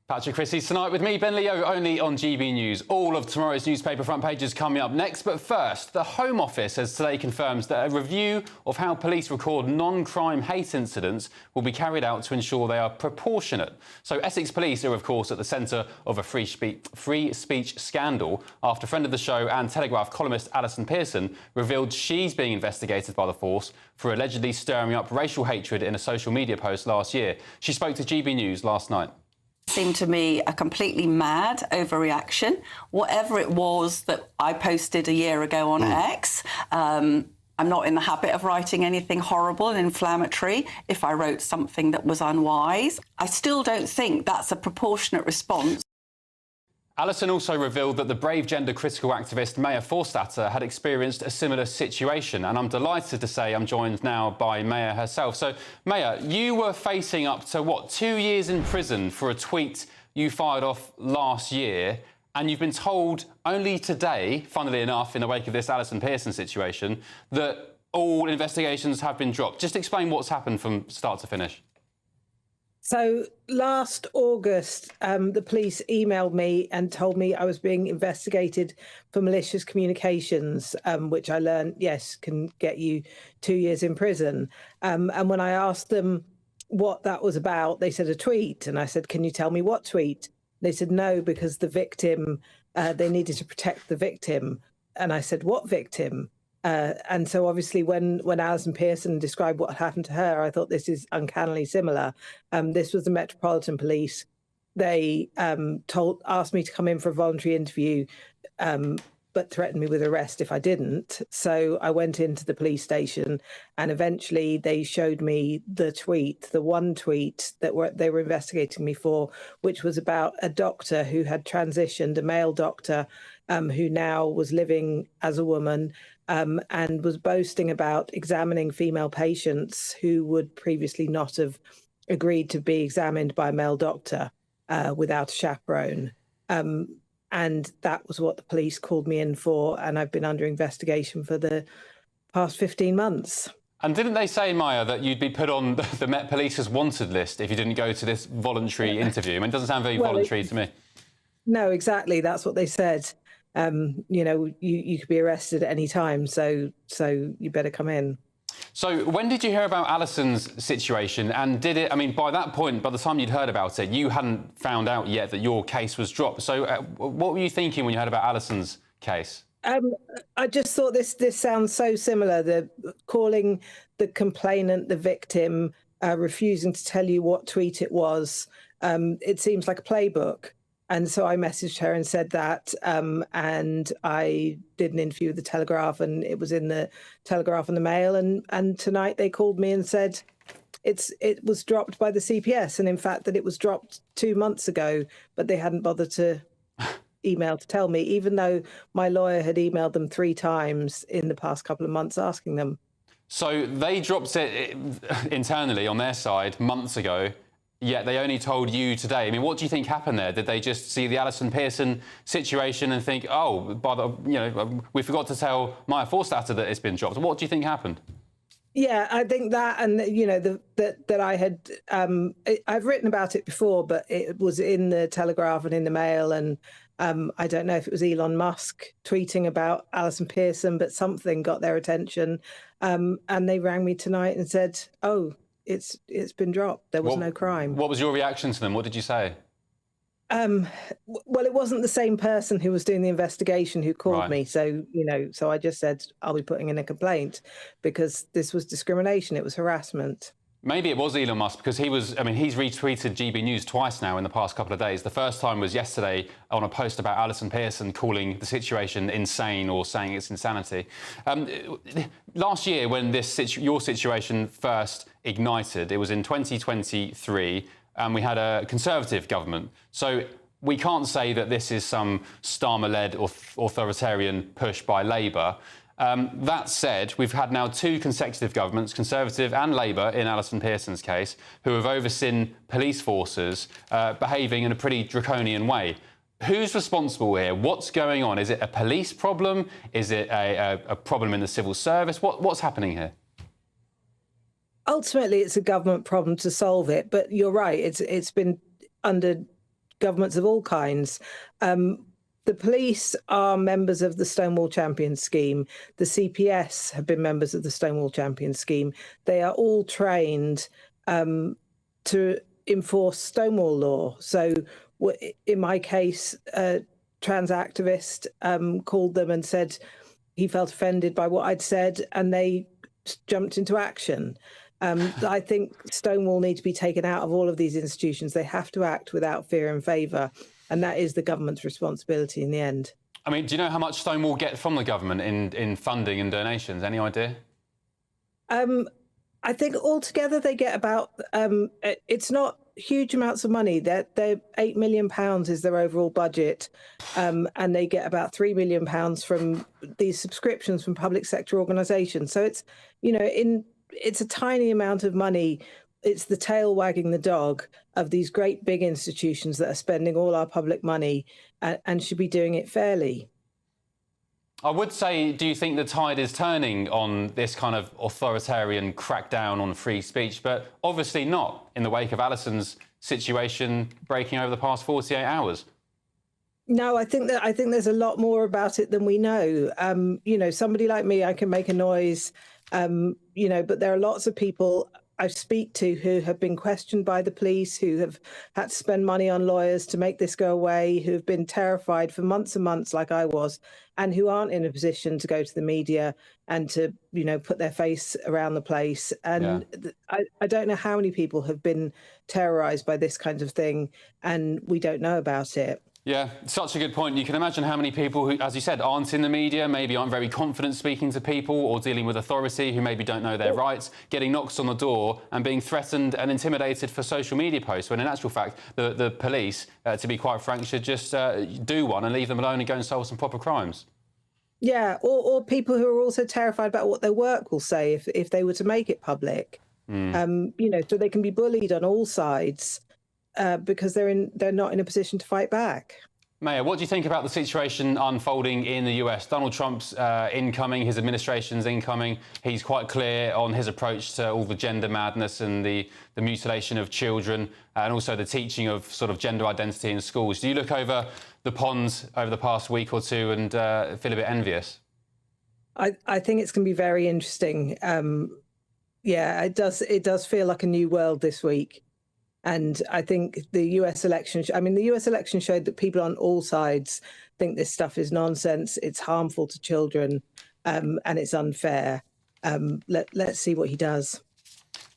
Patrick Christie's tonight with me, Ben Leo, only on GB News. All of tomorrow's newspaper front pages coming up next. But first, the Home Office has today confirmed that a review of how police record non-crime hate incidents will be carried out to ensure they are proportionate. So Essex Police are, of course, at the centre of a free speech scandal after friend of the show and Telegraph columnist Alison Pearson revealed she's being investigated by the force for allegedly stirring up racial hatred in a social media post last year. She spoke to GB News last night. Seemed to me a completely mad overreaction. Whatever it was that I posted a year ago on X, I'm not in the habit of writing anything horrible and inflammatory. If I wrote something that was unwise, I still don't think that's a proportionate response. Alison also revealed that the brave gender-critical activist Maya Forstater had experienced a similar situation, and I'm delighted to say I'm joined now by Maya herself. So, Maya, you were facing up to, what, 2 years in prison for a tweet you fired off last year, and you've been told only today, funnily enough, in the wake of this Alison Pearson situation, that all investigations have been dropped. Just explain what's happened from start to finish. So last August, the police emailed me and told me I was being investigated for malicious communications, which I learned, yes, can get you 2 years in prison. And when I asked them what that was about, they said a tweet. And I said, can you tell me what tweet? They said no, because the victim, they needed to protect the victim. And I said, what victim? And so obviously when Alison Pearson described what happened to her, I thought this is uncannily similar. This was the Metropolitan Police. They asked me to come in for a voluntary interview, but threatened me with arrest if I didn't. So I went into the police station and eventually they showed me the tweet, the one tweet that they were investigating me for, which was about a doctor who had transitioned, a male doctor who now was living as a woman, and was boasting about examining female patients who would previously not have agreed to be examined by a male doctor without a chaperone. And that was what the police called me in for, and I've been under investigation for the past 15 months. And didn't they say, Maya, that you'd be put on the Met Police's wanted list if you didn't go to this voluntary interview? I mean, it doesn't sound very voluntary to me. No, exactly. That's what they said. You know, you could be arrested at any time, so you better come in. So when did you hear about Alison's situation? And did it, I mean, by that point, by the time you'd heard about it, you hadn't found out yet that your case was dropped. So what were you thinking when you heard about Alison's case? I just thought this sounds so similar, calling the complainant the victim, refusing to tell you what tweet it was. It seems like a playbook. And so I messaged her and said that, and I did an interview with the Telegraph, and it was in the Telegraph and the Mail. And tonight they called me and said it was dropped by the CPS, and in fact that it was dropped 2 months ago, but they hadn't bothered to email to tell me, even though my lawyer had emailed them 3 times in the past couple of months asking them. So they dropped it internally on their side months ago. Yet they only told you today. I mean, what do you think happened there? Did they just see the Alison Pearson situation and think, oh, we forgot to tell Maya Forstater that it's been dropped? What do you think happened? Yeah, I think that, and you know, that I had, I've written about it before, but it was in the Telegraph and in the Mail, and I don't know if it was Elon Musk tweeting about Alison Pearson, but something got their attention, and they rang me tonight and said, oh, it's been dropped. There was no crime. What was your reaction to them? What did you say? Well, it wasn't the same person who was doing the investigation who called me. So, you know, so I just said, I'll be putting in a complaint because this was discrimination. It was harassment. Maybe it was Elon Musk because he's retweeted GB News twice now in the past couple of days. The first time was yesterday on a post about Alison Pearson calling the situation insane or saying it's insanity. Last year, when your situation first ignited, it was in 2023, and we had a Conservative government. So we can't say that this is some Starmer-led authoritarian push by Labour. That said, we've had now 2 consecutive governments, Conservative and Labour, in Alison Pearson's case, who have overseen police forces behaving in a pretty draconian way. Who's responsible here? What's going on? Is it a police problem? Is it a problem in the civil service? What's happening here? Ultimately, it's a government problem to solve it. But you're right, it's been under governments of all kinds. The police are members of the Stonewall Champions scheme. The CPS have been members of the Stonewall Champions scheme. They are all trained to enforce Stonewall law. So in my case, a trans activist called them and said he felt offended by what I'd said, and they jumped into action. I think Stonewall need to be taken out of all of these institutions. They have to act without fear and favour, and that is the government's responsibility in the end. I mean, do you know how much Stonewall get from the government in funding and donations? Any idea? I think altogether they get about, it's not huge amounts of money. They're £8 million is their overall budget, and they get about £3 million from these subscriptions from public sector organisations. So it's, it's a tiny amount of money. It's the tail wagging the dog of these great big institutions that are spending all our public money and should be doing it fairly. I would say, do you think the tide is turning on this kind of authoritarian crackdown on free speech? But obviously not in the wake of Alison's situation breaking over the past 48 hours. No, I think there's a lot more about it than we know. Somebody like me, I can make a noise, but there are lots of people I speak to who have been questioned by the police, who have had to spend money on lawyers to make this go away, who have been terrified for months and months like I was, and who aren't in a position to go to the media and to, put their face around the place. And I don't know how many people have been terrorised by this kind of thing, and we don't know about it. Yeah, such a good point. You can imagine how many people who, as you said, aren't in the media, maybe aren't very confident speaking to people or dealing with authority, who maybe don't know their rights, getting knocks on the door and being threatened and intimidated for social media posts, when in actual fact, the police, to be quite frank, should just do one and leave them alone and go and solve some proper crimes. Yeah, or people who are also terrified about what their work will say if they were to make it public. So they can be bullied on all sides. Because they're not in a position to fight back. Maya, what do you think about the situation unfolding in the US? Donald Trump's incoming, his administration's incoming. He's quite clear on his approach to all the gender madness and the mutilation of children, and also the teaching of sort of gender identity in schools. Do you look over the ponds over the past week or two and feel a bit envious? I think it's going to be very interesting. It does feel like a new world this week. And I think the US election, the US election showed that people on all sides think this stuff is nonsense, it's harmful to children, and it's unfair. Let's see what he does.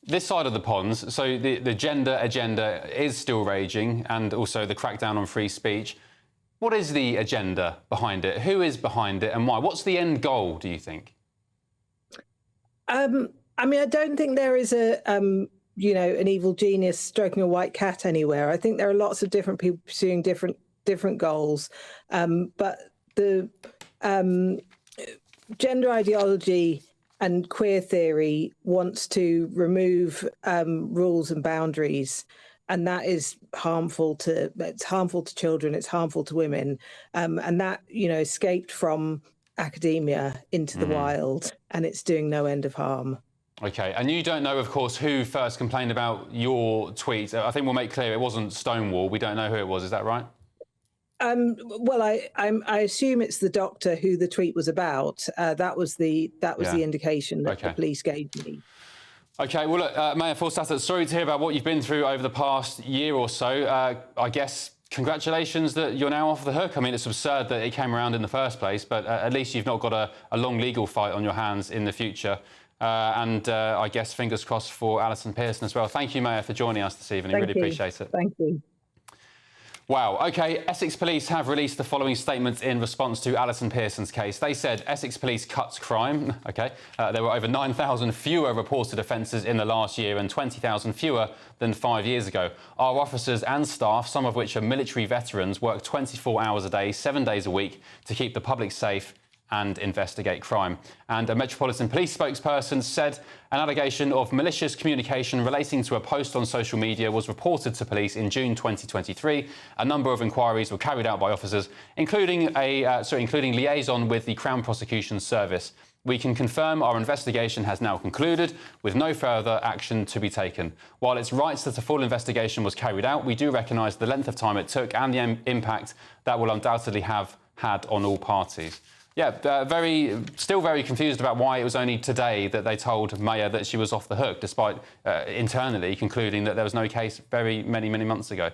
This side of the ponds, so the gender agenda is still raging, and also the crackdown on free speech. What is the agenda behind it? Who is behind it and why? What's the end goal, do you think? I don't think there is an evil genius stroking a white cat anywhere. I think there are lots of different people pursuing different goals. But the gender ideology and queer theory wants to remove rules and boundaries. And that is harmful to children, it's harmful to women. And that, escaped from academia into the wild, and it's doing no end of harm. OK, and you don't know, of course, who first complained about your tweet. I think we'll make clear it wasn't Stonewall. We don't know who it was. Is that right? Well, I assume it's the doctor who the tweet was about. That was the indication that the police gave me. OK, well, look, Maya Forstater, sorry to hear about what you've been through over the past year or so. I guess congratulations that you're now off the hook. I mean, it's absurd that it came around in the first place, but at least you've not got a long legal fight on your hands in the future. I guess fingers crossed for Alison Pearson as well. Thank you, Maya, for joining us this evening. Really appreciate it. Thank you. Wow. OK, Essex Police have released the following statement in response to Alison Pearson's case. They said Essex Police cuts crime. OK, there were over 9,000 fewer reported offences in the last year and 20,000 fewer than 5 years ago. Our officers and staff, some of which are military veterans, work 24 hours a day, 7 days a week to keep the public safe and investigate crime. And a Metropolitan Police spokesperson said an allegation of malicious communication relating to a post on social media was reported to police in June 2023. A number of inquiries were carried out by officers, including liaison with the Crown Prosecution Service. We can confirm our investigation has now concluded, with no further action to be taken. While it's right that a full investigation was carried out, we do recognise the length of time it took and the impact that will undoubtedly have had on all parties. Yeah, still very confused about why it was only today that they told Maya that she was off the hook, despite internally concluding that there was no case many months ago.